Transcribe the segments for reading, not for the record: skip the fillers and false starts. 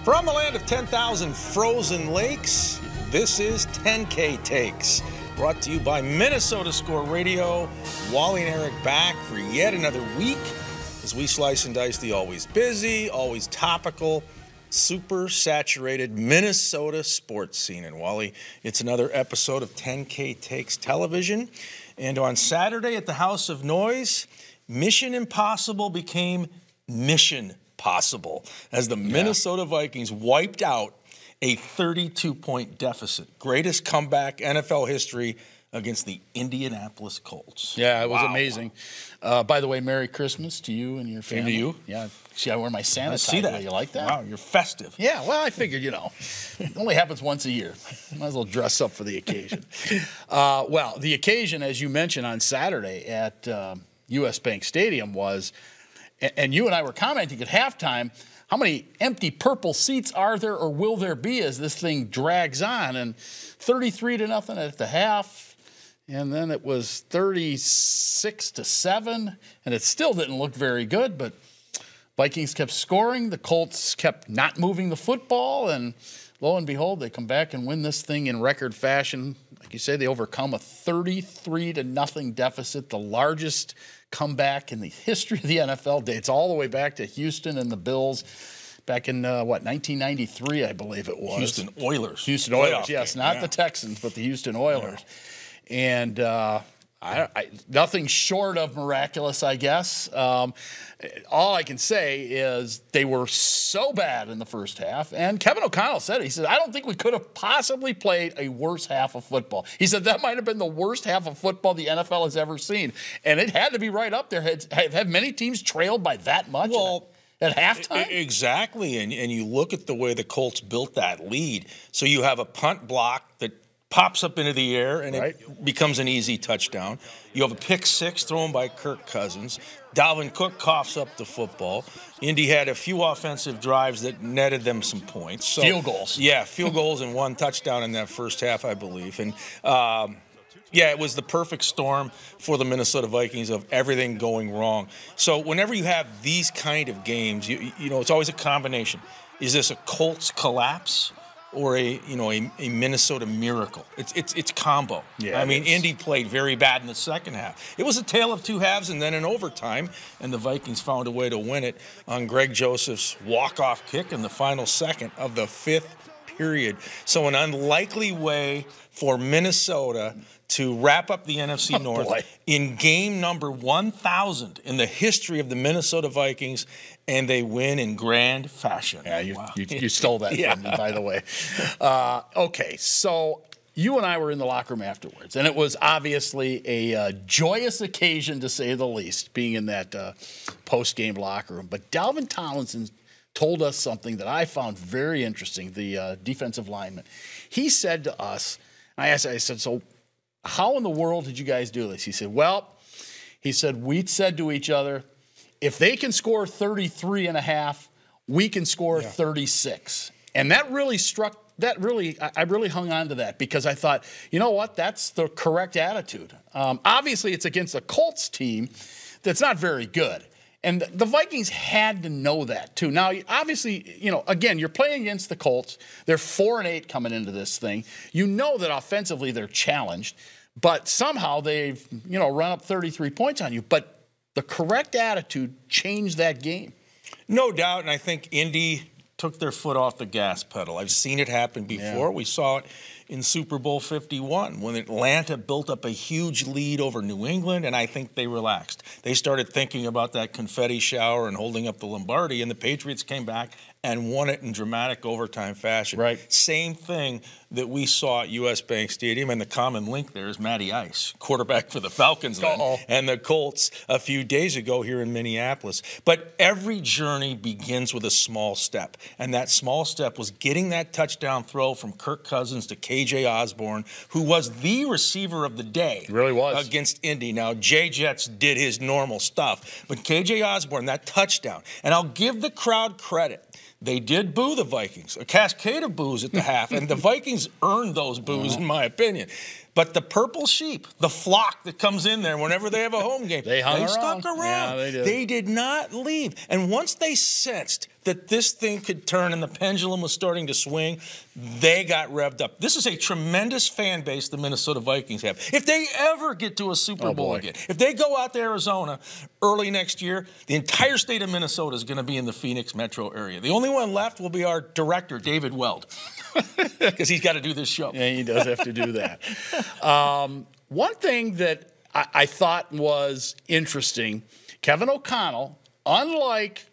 From the land of 10,000 frozen lakes, this is 10K Takes, brought to you by Minnesota Score Radio. Wally and Eric back for yet another week as we slice and dice the always busy, always topical, super saturated Minnesota sports scene. And Wally, it's another episode of 10K Takes Television. And on Saturday at the House of Noise, Mission Impossible became Mission Possible as the Minnesota Vikings wiped out a 32-point deficit. Greatest comeback NFL history against the Indianapolis Colts. Yeah, it was amazing. By the way, Merry Christmas to you and your family. And to you. Yeah. See, I wear my Santa tie. See that. You like that? Wow, you're festive. Yeah, well, I figured, it only happens once a year. Might as well dress up for the occasion. Well, the occasion, as you mentioned, on Saturday at U.S. Bank Stadium was, and you and I were commenting at halftime, how many empty purple seats are there or will there be as this thing drags on? And 33-0 at the half, and then it was 36-7, and it still didn't look very good, but Vikings kept scoring. The Colts kept not moving the football, and lo and behold, they come back and win this thing in record fashion. Like you say, they overcome a 33-0 deficit, the largest comeback in the history of the NFL. Dates all the way back to Houston and the Bills back in, 1993, I believe it was. Houston Oilers. Houston Oilers, yes. Not the Texans, but the Houston Oilers. Yeah. And nothing short of miraculous, I guess. All I can say is they were so bad in the first half. And Kevin O'Connell said it. He said, I don't think we could have possibly played a worse half of football. He said that might have been the worst half of football the NFL has ever seen. And it had to be right up there. Have many teams trailed by that much at halftime? Exactly. And you look at the way the Colts built that lead. So you have a punt block that pops up into the air, and it becomes an easy touchdown. You have a pick six thrown by Kirk Cousins. Dalvin Cook coughs up the football. Indy had a few offensive drives that netted them some points. So, field goals. Yeah, field goals and one touchdown in that first half, I believe. And, it was the perfect storm for the Minnesota Vikings of everything going wrong. So whenever you have these kind of games, you know, it's always a combination. Is this a Colts collapse or a Minnesota miracle? It's combo. Yeah, I mean, Indy played very bad in the second half. It was a tale of two halves and then an overtime, and the Vikings found a way to win it on Greg Joseph's walk-off kick in the final second of the fifth period. So an unlikely way for Minnesota to wrap up the NFC North in game number 1,000 in the history of the Minnesota Vikings, and they win in grand fashion. Yeah, you stole that from me, by the way. Okay, so you and I were in the locker room afterwards, and it was obviously a joyous occasion, to say the least, being in that post-game locker room. But Dalvin Tomlinson told us something that I found very interesting, the defensive lineman. He said to us, I said, so how in the world did you guys do this? He said, we said to each other, if they can score 33.5, we can score 36. And that really I really hung on to that because I thought, you know what, that's the correct attitude. Obviously, it's against a Colts team that's not very good. And the Vikings had to know that, too. Now, obviously, again, you're playing against the Colts. They're 4-8 coming into this thing. You know that offensively they're challenged, but somehow they've, run up 33 points on you. But the correct attitude changed that game. No doubt, and I think Indy took their foot off the gas pedal. I've seen it happen before. Yeah. We saw it in Super Bowl 51 when Atlanta built up a huge lead over New England, and I think they relaxed. They started thinking about that confetti shower and holding up the Lombardi, and the Patriots came back and won it in dramatic overtime fashion. Right. Same thing that we saw at U.S. Bank Stadium, and the common link there is Matty Ice, quarterback for the Falcons then, and the Colts a few days ago here in Minneapolis. But every journey begins with a small step, and that small step was getting that touchdown throw from Kirk Cousins to KJ Osborne, who was the receiver of the day. It really was. Against Indy. Now, J-Jets did his normal stuff, but KJ Osborne, that touchdown, and I'll give the crowd credit. They did boo the Vikings, a cascade of boos at the half, and the Vikings earned those boos, in my opinion. But the purple sheep, the flock that comes in there whenever they have a home game, they stuck around. Yeah, they did. They did not leave. And once they sensed that this thing could turn and the pendulum was starting to swing, they got revved up. This is a tremendous fan base the Minnesota Vikings have. If they ever get to a Super Bowl again, if they go out to Arizona early next year, the entire state of Minnesota is going to be in the Phoenix metro area. The only one left will be our director, David Weld, because he's got to do this show. Yeah, he does have to do that. One thing that I thought was interesting, Kevin O'Connell, unlike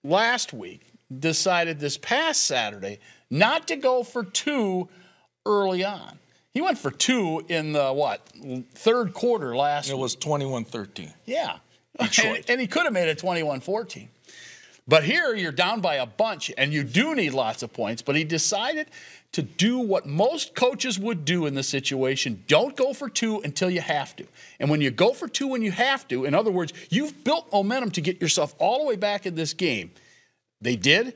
last week, decided this past Saturday not to go for 2 early on. He went for 2 in the, third quarter last week. It was 21-13. Yeah. Detroit. And he could have made it 21-14. But here you're down by a bunch, and you do need lots of points. But he decided to do what most coaches would do in this situation. Don't go for 2 until you have to. And when you go for 2 when you have to, in other words, you've built momentum to get yourself all the way back in this game. They did,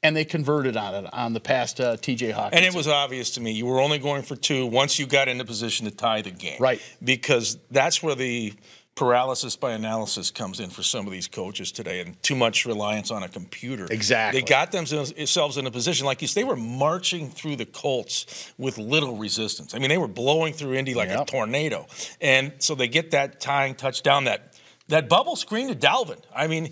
and they converted on it on the past T.J. Hawkins. And it was obvious to me you were only going for 2 once you got into position to tie the game. Right. Because that's where the paralysis by analysis comes in for some of these coaches today, and too much reliance on a computer. Exactly. They got themselves in a position, like you said, they were marching through the Colts with little resistance. I mean, they were blowing through Indy like a tornado. And so they get that tying touchdown, that bubble screen to Dalvin. I mean,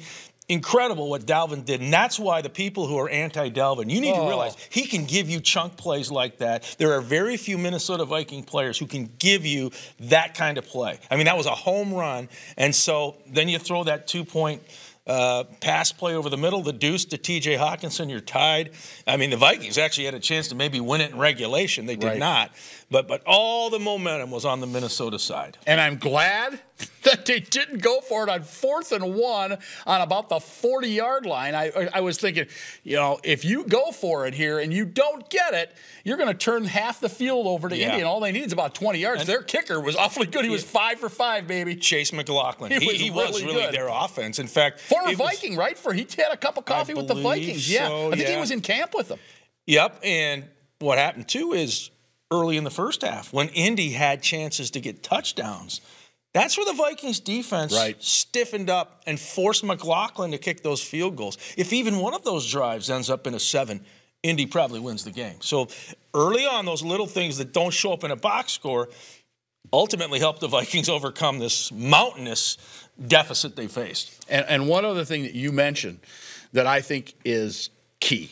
incredible what Dalvin did, and that's why the people who are anti-Dalvin, you need to realize he can give you chunk plays like that. There are very few Minnesota Viking players who can give you that kind of play. I mean, that was a home run, and so then you throw that 2-point pass play over the middle, the deuce to T.J. Hawkinson, you're tied. I mean, the Vikings actually had a chance to maybe win it in regulation. They did not. But all the momentum was on the Minnesota side. And I'm glad that they didn't go for it on 4th and 1 on about the 40-yard line. I was thinking, if you go for it here and you don't get it, you're going to turn half the field over to Indy, and all they need is about 20 yards. And their kicker was awfully good. He was 5 for 5, baby. Chase McLaughlin. He was really their offense. In fact, former Viking, right? He had a cup of coffee with the Vikings. So, I think he was in camp with them. Yep, and what happened, too, is early in the first half, when Indy had chances to get touchdowns, that's where the Vikings defense stiffened up and forced McLaughlin to kick those field goals. If even one of those drives ends up in a 7, Indy probably wins the game. So early on, those little things that don't show up in a box score ultimately helped the Vikings overcome this mountainous deficit they faced. And one other thing that you mentioned that I think is key.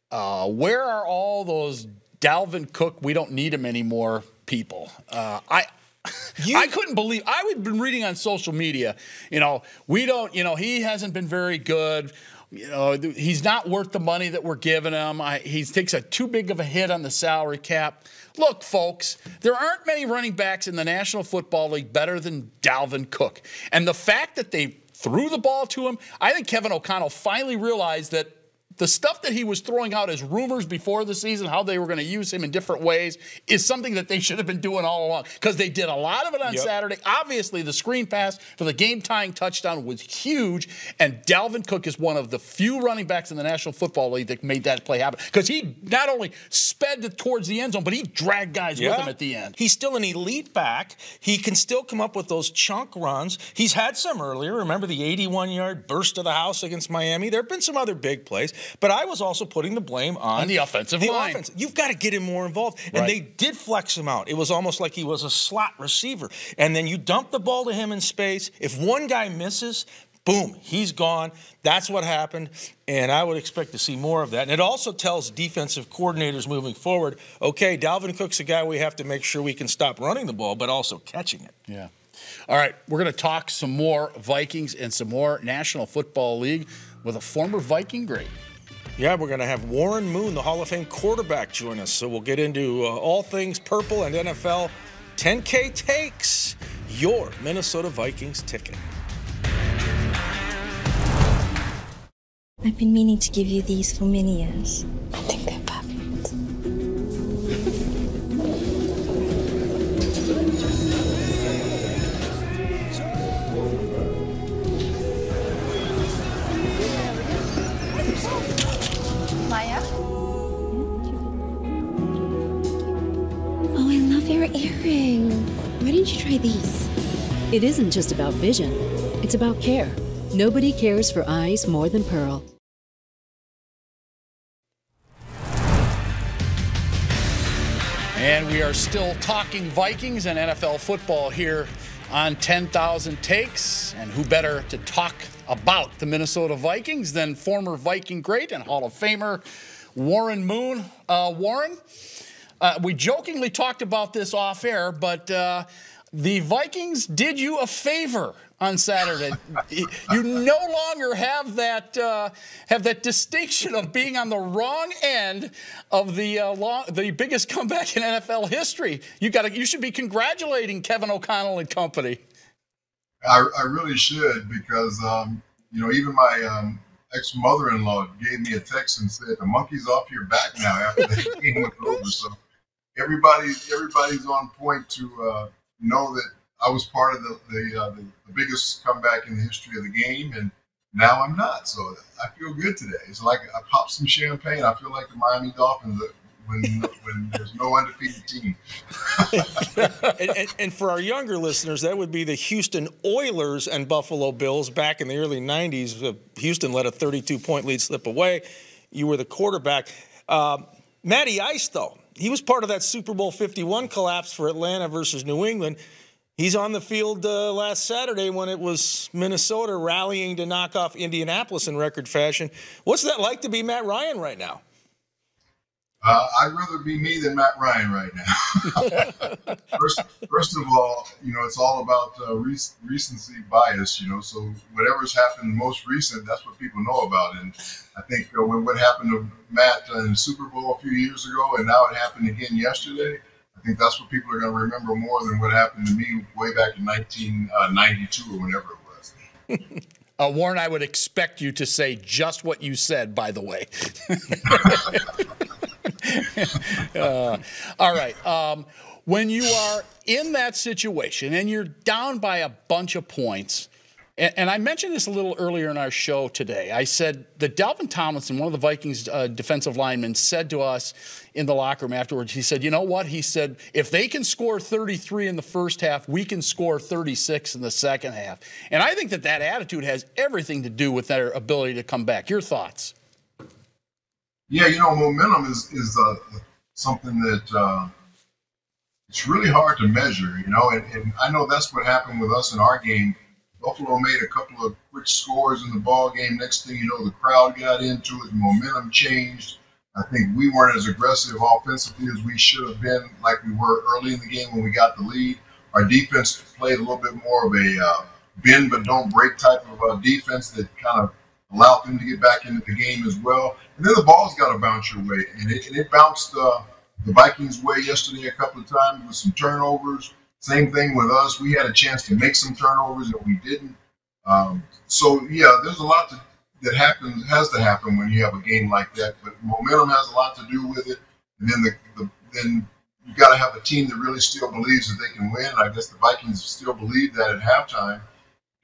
Where are all those Dalvin Cook, we don't need him anymore, people? I couldn't believe, I've been reading on social media, he hasn't been very good. He's not worth the money that we're giving him. He takes too big of a hit on the salary cap. Look, folks, there aren't many running backs in the National Football League better than Dalvin Cook. And the fact that they threw the ball to him, I think Kevin O'Connell finally realized that the stuff that he was throwing out as rumors before the season, how they were going to use him in different ways, is something that they should have been doing all along, because they did a lot of it on Saturday. Obviously, the screen pass for the game-tying touchdown was huge, and Dalvin Cook is one of the few running backs in the National Football League that made that play happen, because he not only sped towards the end zone, but he dragged guys with him at the end. He's still an elite back. He can still come up with those chunk runs. He's had some earlier. Remember the 81-yard burst to the house against Miami? There have been some other big plays. But I was also putting the blame on the offensive line. Offense. You've got to get him more involved. And they did flex him out. It was almost like he was a slot receiver. And then you dump the ball to him in space. If one guy misses, boom, he's gone. That's what happened. And I would expect to see more of that. And it also tells defensive coordinators moving forward, okay, Dalvin Cook's a guy we have to make sure we can stop running the ball, but also catching it. Yeah. All right, we're going to talk some more Vikings and some more National Football League with a former Viking great. Yeah, we're going to have Warren Moon, the Hall of Fame quarterback, join us. So we'll get into all things purple and NFL. 10K Takes, your Minnesota Vikings ticket. I've been meaning to give you these for many years. I think they're perfect. Oh, I love your earrings. Why didn't you try these? It isn't just about vision. It's about care. Nobody cares for eyes more than Pearl. And we are still talking Vikings and NFL football here on 10,000 Takes. And who better to talk about the Minnesota Vikings than former Viking great and Hall of Famer Warren Moon. Warren, we jokingly talked about this off air, but the Vikings did you a favor on Saturday. You no longer have that distinction of being on the wrong end of the biggest comeback in NFL history. You should be congratulating Kevin O'Connell and company. I really should, because even my ex-mother-in-law gave me a text and said the monkey's off your back now after the game was over. So everybody's on point to know that I was part of the biggest comeback in the history of the game, and now I'm not. So I feel good today. It's like I popped some champagne. I feel like the Miami Dolphins when there's no undefeated team. and for our younger listeners, that would be the Houston Oilers and Buffalo Bills back in the early 90s. Houston let a 32-point lead slip away. You were the quarterback. Matty Ice, though, he was part of that Super Bowl 51 collapse for Atlanta versus New England. He's on the field last Saturday when it was Minnesota rallying to knock off Indianapolis in record fashion. What's that like to be Matt Ryan right now? I'd rather be me than Matt Ryan right now. First of all, it's all about recency bias, so whatever's happened most recent, that's what people know about. And I think when what happened to Matt in the Super Bowl a few years ago, and now it happened again yesterday, I think that's what people are going to remember more than what happened to me way back in 1992 or whenever it was. Warren, I would expect you to say just what you said, by the way. All right. When you are in that situation and you're down by a bunch of points, and I mentioned this a little earlier in our show today. I said that Dalvin Tomlinson, one of the Vikings defensive linemen, said to us in the locker room afterwards, he said, you know what? He said, if they can score 33 in the first half, we can score 36 in the second half. And I think that attitude has everything to do with their ability to come back. Your thoughts? Yeah, momentum is something that it's really hard to measure, and I know that's what happened with us in our game. Buffalo made a couple of quick scores in the ball game. Next thing you know, the crowd got into it, momentum changed. I think we weren't as aggressive offensively as we should have been, like we were early in the game when we got the lead. Our defense played a little bit more of a bend but don't break type of defense that kind of allowed them to get back into the game as well. And then the ball's got to bounce your way, and it bounced the Vikings' way yesterday a couple of times with some turnovers. Same thing with us. We had a chance to make some turnovers and we didn't. So yeah, there's a lot that has to happen when you have a game like that. But momentum has a lot to do with it. And then you got to have a team that really still believes that they can win. I guess the Vikings still believe that at halftime.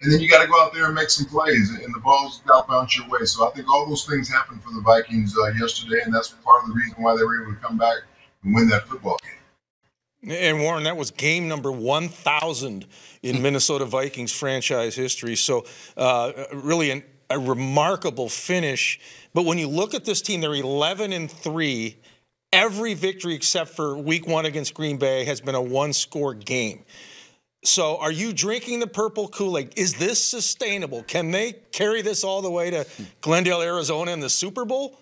And then you got to go out there and make some plays, and the ball's got to bounce your way. So I think all those things happened for the Vikings yesterday, and that's part of the reason why they were able to come back and win that football game. And Warren, that was game number 1,000 in Minnesota Vikings franchise history. So really a remarkable finish. But when you look at this team, they're 11-3. Every victory except for week 1 against Green Bay has been a one-score game. So are you drinking the purple Kool-Aid? Is this sustainable? Can they carry this all the way to Glendale, Arizona in the Super Bowl?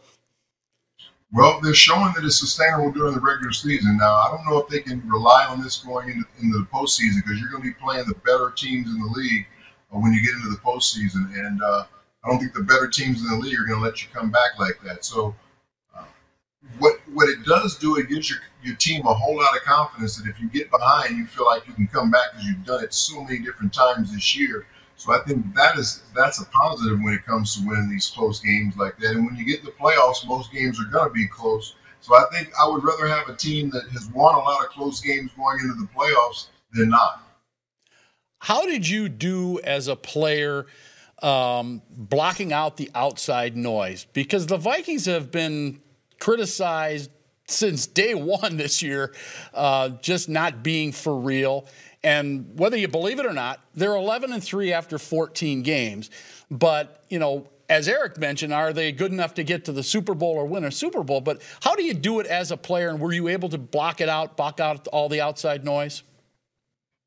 Well, they're showing that it's sustainable during the regular season. Now, I don't know if they can rely on this going into the postseason, because you're going to be playing the better teams in the league when you get into the postseason. And I don't think the better teams in the league are going to let you come back like that. So what it does do, it gives your team a whole lot of confidence that if you get behind, you feel like you can come back because you've done it so many different times this year. So I think that's a positive when it comes to winning these close games like that. And when you get to the playoffs, most games are going to be close. So I think I would rather have a team that has won a lot of close games going into the playoffs than not. How did you do as a player blocking out the outside noise? Because the Vikings have been criticized since day one this year, just not being for real. And whether you believe it or not, they're 11-3 after 14 games. But, you know, as Eric mentioned, are they good enough to get to the Super Bowl or win a Super Bowl? But how do you do it as a player, and were you able to block out all the outside noise?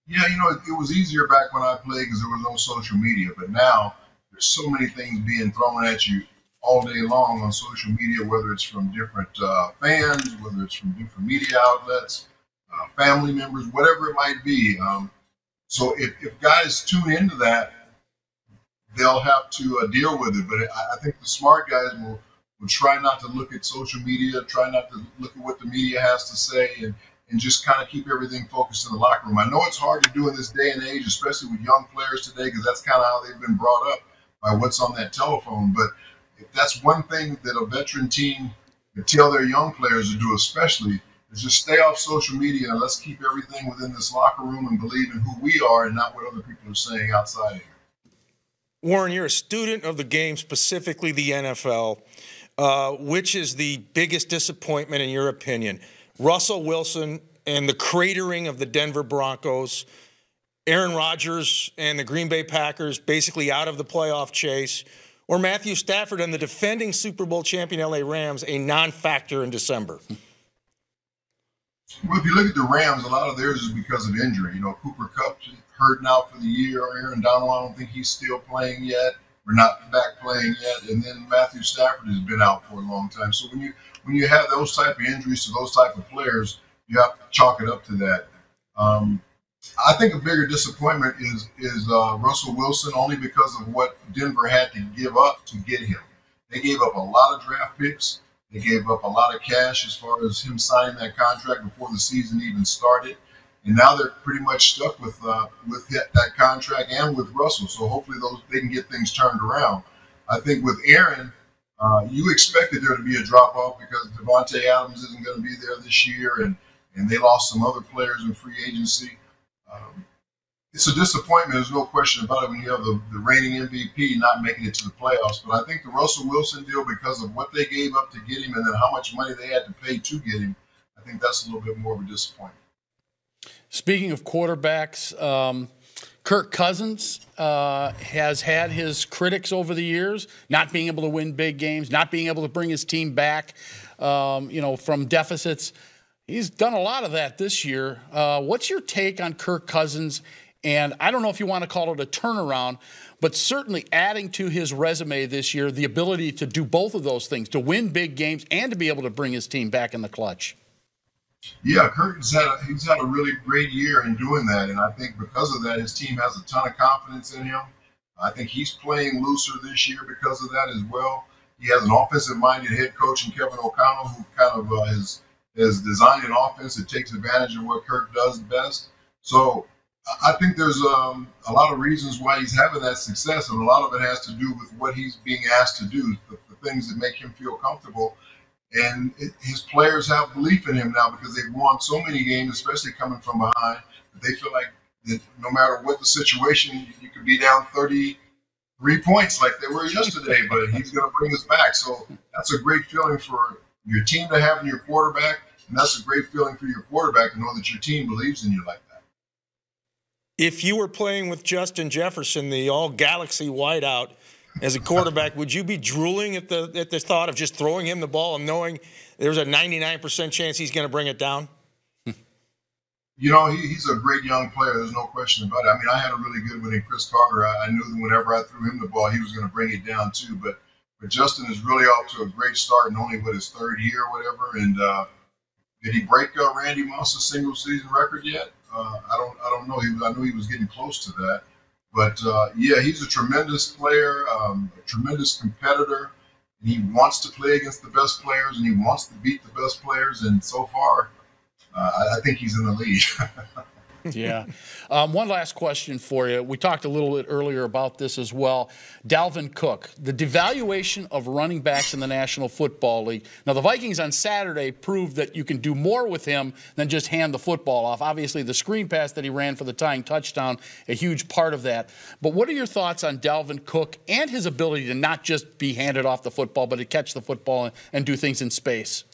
Yeah, you know, it was easier back when I played because there was no social media. But now there's so many things being thrown at you all day long on social media, whether it's from different fans, whether it's from different media outlets, family members, whatever it might be. So if guys tune into that, they'll have to deal with it. But I think the smart guys will try not to look at social media, try not to look at what the media has to say, and just kind of keep everything focused in the locker room. I know it's hard to do in this day and age, especially with young players today, because that's kind of how they've been brought up by what's on that telephone. But if that's one thing that a veteran team can tell their young players to do, especially, is just stay off social media and let's keep everything within this locker room and believe in who we are and not what other people are saying outside of here. Warren, you're a student of the game, specifically the NFL. Which is the biggest disappointment in your opinion? Russell Wilson and the cratering of the Denver Broncos, Aaron Rodgers and the Green Bay Packers basically out of the playoff chase, or Matthew Stafford and the defending Super Bowl champion LA Rams a non-factor in December? Well, if you look at the Rams, a lot of theirs is because of injury. You know, Cooper Kupp hurting out for the year. Aaron Donald, I don't think he's still playing yet. We're not back playing yet. And then Matthew Stafford has been out for a long time. So when you have those type of injuries to those type of players, you have to chalk it up to that. I think a bigger disappointment is Russell Wilson, only because of what Denver had to give up to get him. They gave up a lot of draft picks. They gave up a lot of cash as far as him signing that contract before the season even started. And now they're pretty much stuck with that contract and with Russell. So hopefully they can get things turned around. I think with Aaron, you expected there to be a drop-off because Devontae Adams isn't going to be there this year, and they lost some other players in free agency. It's a disappointment. There's no question about it when you have the reigning MVP not making it to the playoffs. But I think the Russell Wilson deal, because of what they gave up to get him and then how much money they had to pay to get him, I think that's a little bit more of a disappointment. Speaking of quarterbacks, Kirk Cousins has had his critics over the years, not being able to win big games, not being able to bring his team back, from deficits. He's done a lot of that this year. What's your take on Kirk Cousins? And I don't know if you want to call it a turnaround, but certainly adding to his resume this year the ability to do both of those things, to win big games and to be able to bring his team back in the clutch. Yeah, Kirk's had a really great year in doing that, and I think because of that, his team has a ton of confidence in him. I think he's playing looser this year because of that as well. He has an offensive-minded head coach in Kevin O'Connell, who kind of has designed an offense that takes advantage of what Kirk does best. So I think there's a lot of reasons why he's having that success, and a lot of it has to do with what he's being asked to do, the things that make him feel comfortable. And his players have belief in him now because they've won so many games, especially coming from behind, that they feel like that no matter what the situation, you could be down 33 points like they were yesterday, but he's going to bring us back. So that's a great feeling for your team to have in your quarterback, and that's a great feeling for your quarterback to know that your team believes in you like that. If you were playing with Justin Jefferson, the all-galaxy wideout, as a quarterback, would you be drooling at the thought of just throwing him the ball and knowing there's a 99% chance he's going to bring it down? You know, he's a great young player. There's no question about it. I mean, I had a really good one in Chris Carter. I knew that whenever I threw him the ball, he was going to bring it down too. But Justin is really off to a great start, and only his third year or whatever. And did he break Randy Moss's single season record yet? I don't know. I knew he was getting close to that. But yeah, he's a tremendous player, a tremendous competitor. And he wants to play against the best players, and he wants to beat the best players. And so far, I think he's in the lead. Yeah. One last question for you. We talked a little bit earlier about this as well. Dalvin Cook, the devaluation of running backs in the National Football League. Now, the Vikings on Saturday proved that you can do more with him than just hand the football off. Obviously, the screen pass that he ran for the tying touchdown, a huge part of that. But what are your thoughts on Dalvin Cook and his ability to not just be handed off the football, but to catch the football and do things in space?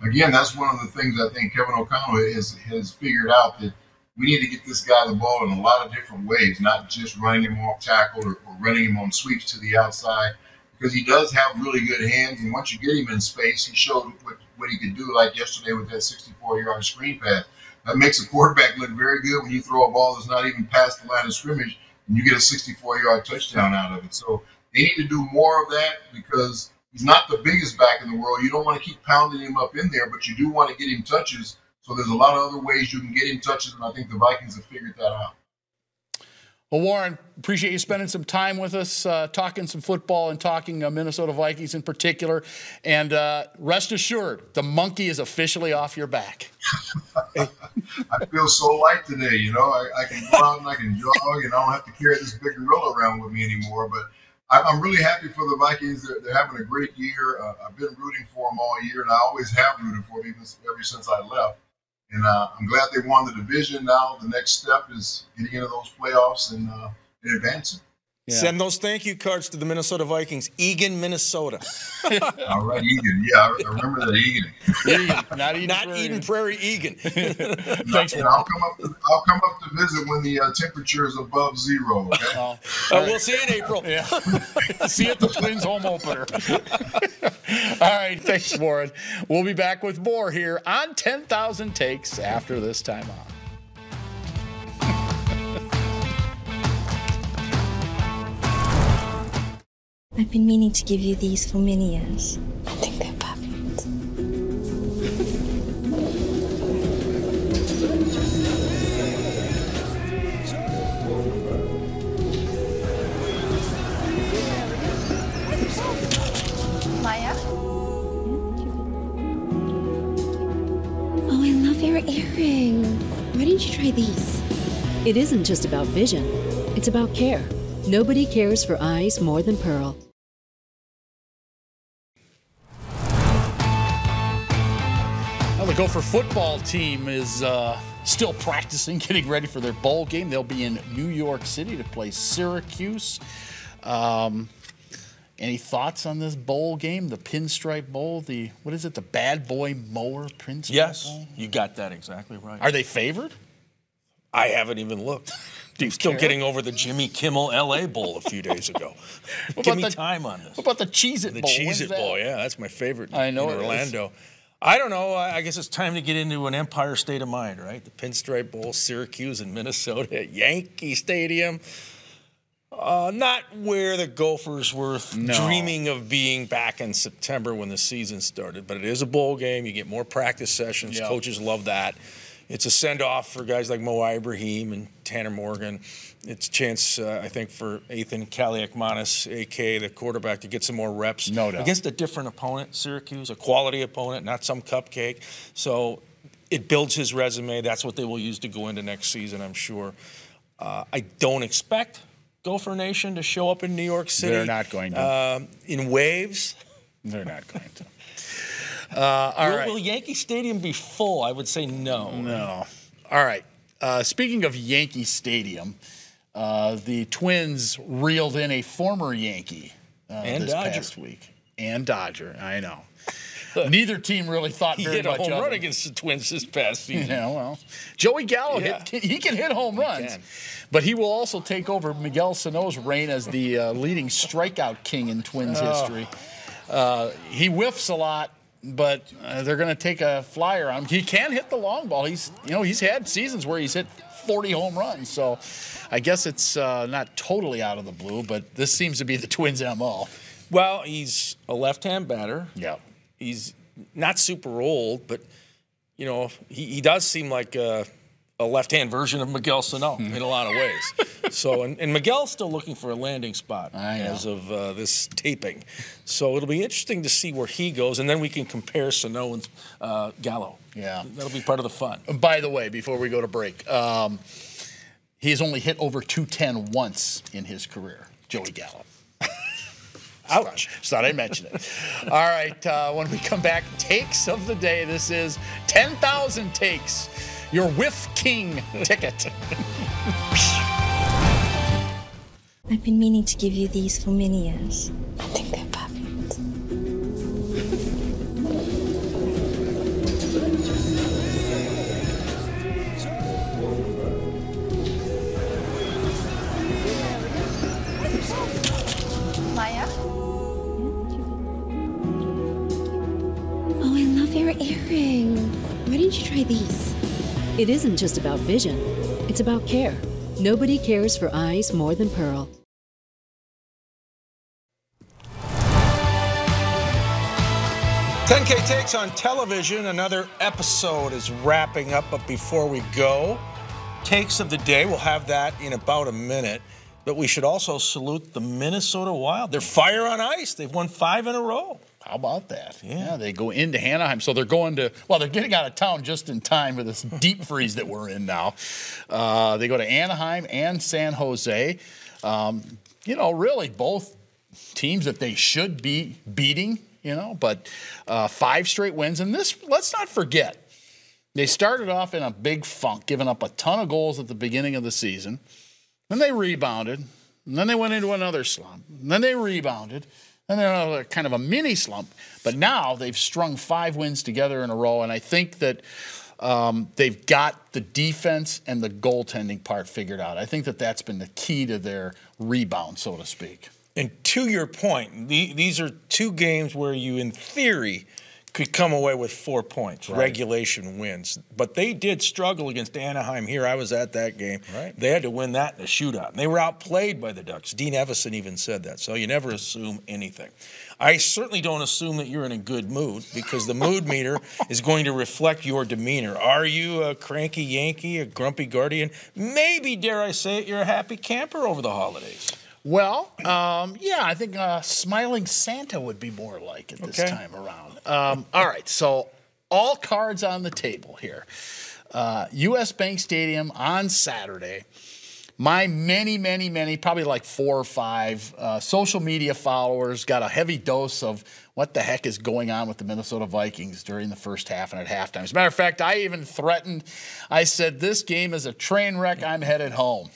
again, that's one of the things I think Kevin O'Connell has figured out, that we need to get this guy the ball in a lot of different ways, not just running him off tackle or running him on sweeps to the outside, because he does have really good hands. And once you get him in space, he showed what he could do, like yesterday with that 64-yard screen pass. That makes a quarterback look very good when you throw a ball that's not even past the line of scrimmage and you get a 64-yard touchdown out of it. So they need to do more of that, because he's not the biggest back in the world. You don't want to keep pounding him up in there, but you do want to get him touches. So there's a lot of other ways you can get him touches, and I think the Vikings have figured that out. Well, Warren, appreciate you spending some time with us, talking some football and talking Minnesota Vikings in particular. And rest assured, the monkey is officially off your back. I feel so light today, you know. I can go out and I can jog, and I don't have to carry this big gorilla around with me anymore. But I'm really happy for the Vikings. They're having a great year. I've been rooting for them all year, and I always have rooted for them ever since I left. And I'm glad they won the division. Now the next step is getting into those playoffs and advancing. Yeah. Send those thank you cards to the Minnesota Vikings. Egan, Minnesota. All right, Egan. Yeah, I remember that, Egan. Egan, not Eden Prairie, Egan. Thanks, and I'll come up to visit when the temperature is above 0. Okay? We'll see you in April. Yeah. See you at the Twins home opener. All right, thanks, Warren. We'll be back with more here on 10,000 Takes after this time off. I've been meaning to give you these for many years. I think they're perfect. Maya? Oh, I love your earrings. Why didn't you try these? It isn't just about vision, it's about care. Nobody cares for eyes more than Pearl. Well, the Gopher football team is still practicing, getting ready for their bowl game. They'll be in New York City to play Syracuse. Any thoughts on this bowl game, the Pinstripe Bowl? The Bad Boy Mower Pinstripe Bowl? Yes, you got that exactly right. Are they favored? I haven't even looked. I'm still getting over the Jimmy Kimmel L.A. Bowl a few days ago. Give me time on this. What about the Cheez-It Bowl? The Cheez-It Bowl, yeah, that's my favorite. I know in Orlando. I don't know. I guess it's time to get into an Empire state of mind, right? The Pinstripe Bowl, Syracuse and Minnesota at Yankee Stadium. Not where the Gophers were dreaming of being back in September when the season started, but it is a bowl game. You get more practice sessions. Yep. Coaches love that. It's a send-off for guys like Mo Ibrahim and Tanner Morgan. It's a chance, I think, for Ethan Kaliakmanis, a.k.a. the quarterback, to get some more reps. No doubt. Against a different opponent, Syracuse, a quality opponent, not some cupcake. So it builds his resume. That's what they will use to go into next season, I'm sure. I don't expect Gopher Nation to show up in New York City. They're not going to. In waves. They're not going to. Will Yankee Stadium be full? I would say no. No. All right. Speaking of Yankee Stadium, the Twins reeled in a former Yankee this past week. And Dodger, I know. Neither team really thought very much of He hit a home run him. against the Twins this past season. Yeah, well, Joey Gallo, he can hit home runs. But he will also take over Miguel Sano's reign as the leading strikeout king in Twins history. He whiffs a lot, but they're going to take a flyer on him. He can hit the long ball. He's had seasons where he's hit 40 home runs. So I guess it's not totally out of the blue, but this seems to be the Twins' MO. Well, he's a left-hand batter. Yeah. He's not super old, but, he does seem like a left-hand version of Miguel Sano in a lot of ways. So, and Miguel's still looking for a landing spot as of this taping. So it'll be interesting to see where he goes, and then we can compare Sano and Gallo. Yeah. That'll be part of the fun. By the way, before we go to break, he has only hit over 210 once in his career, Joey Gallo. Ouch. Just thought I'd mention it. All right, when we come back, takes of the day. This is 10,000 Takes, your Whiff King ticket. I've been meaning to give you these for many years. I think they're perfect. more earrings. Why didn't you try these? It isn't just about vision, it's about care. Nobody cares for eyes more than Pearl. "10K Takes" on television. Another episode is wrapping up, but before we go, takes of the day. We'll have that in about a minute. But we should also salute the Minnesota Wild. They're fire on ice. They've won 5 in a row. How about that? Yeah, they go into Anaheim. So they're going to, well, they're getting out of town just in time for this deep freeze that we're in now. They go to Anaheim and San Jose. You know, really both teams that they should be beating, you know, but 5 straight wins. And this, let's not forget, they started off in a big funk, giving up a ton of goals at the beginning of the season. Then they rebounded, and then they went into another slump. And then they rebounded, and they're kind of a mini slump. But now they've strung 5 wins together in a row, and I think that they've got the defense and the goaltending part figured out. I think that that's been the key to their rebound, so to speak. And to your point, these are 2 games where you, in theory, could come away with 4 points, regulation wins. But they did struggle against Anaheim here. I was at that game. Right. They had to win that in a shootout. And they were outplayed by the Ducks. Dean Evison even said that. So you never assume anything. I certainly don't assume that you're in a good mood, because the mood meter is going to reflect your demeanor. Are you a cranky Yankee, a grumpy Guardian? Maybe, dare I say it, you're a happy camper over the holidays. Well, yeah, I think Smiling Santa would be more like it this time around. All right, so all cards on the table here. U.S. Bank Stadium on Saturday. My many, probably like 4 or 5 social media followers got a heavy dose of what the heck is going on with the Minnesota Vikings during the first half and at halftime. As a matter of fact, I even threatened, I said, this game is a train wreck, I'm headed home.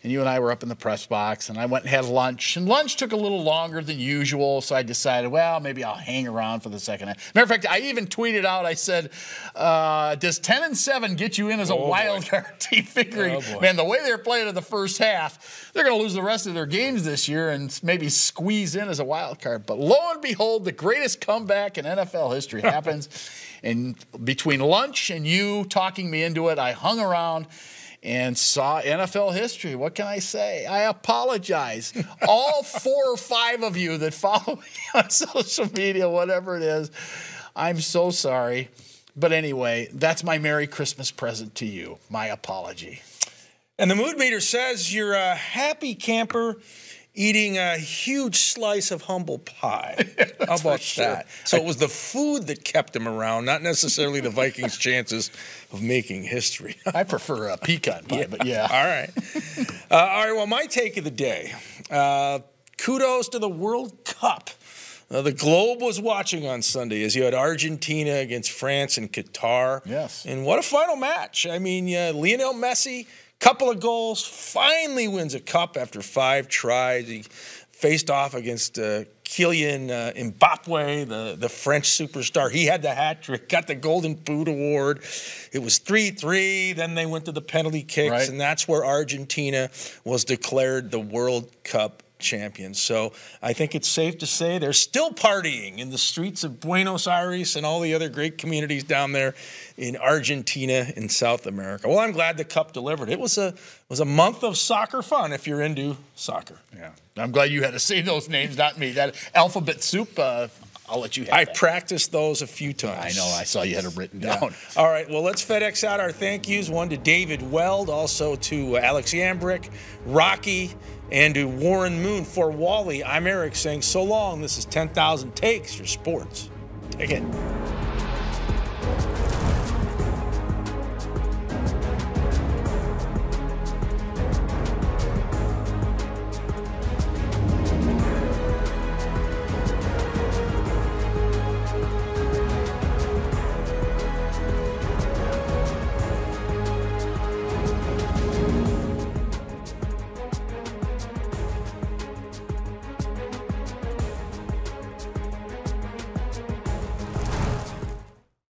And you and I were up in the press box, and I went and had lunch. And lunch took a little longer than usual, so I decided, well, maybe I'll hang around for the second half. Matter of fact, I even tweeted out, I said, does 10-7 get you in as a wild card team? Figuring, man, the way they're playing in the first half, they're going to lose the rest of their games this year and maybe squeeze in as a wild card. But lo and behold, the greatest comeback in NFL history happens. And between lunch and you talking me into it, I hung around and saw NFL history. What can I say? I apologize. All 4 or 5 of you that follow me on social media, whatever it is, I'm so sorry. But anyway, that's my Merry Christmas present to you, my apology. And the mood meter says you're a happy camper eating a huge slice of humble pie. How about that? So it was the food that kept him around, not necessarily the Vikings' chances of making history. I prefer a pecan pie, but yeah. All right. All right, well, my take of the day. Kudos to the World Cup. The globe was watching on Sunday as you had Argentina against France and Qatar. Yes. And what a final match. I mean, Lionel Messi, couple of goals, finally wins a cup after 5 tries. He faced off against Kylian Mbappe, the French superstar. He had the hat trick, got the Golden Boot Award. It was 3-3. Then they went to the penalty kicks, and that's where Argentina was declared the World Cup champions. So I think it's safe to say they're still partying in the streets of Buenos Aires and all the other great communities down there in Argentina in South America. Well, I'm glad the cup delivered. It was a month of soccer fun if you're into soccer. Yeah. I'm glad you had to say those names, not me. That alphabet soup, I'll let you have I practiced those a few times. I know. I saw you had it written down. All right. Well, let's FedEx out our thank yous. One to David Weld, also to Alex Yambrick, Rocky, and to Warren Moon. For Wally, I'm Eric saying so long. This is 10,000 Takes, your sports. Take it.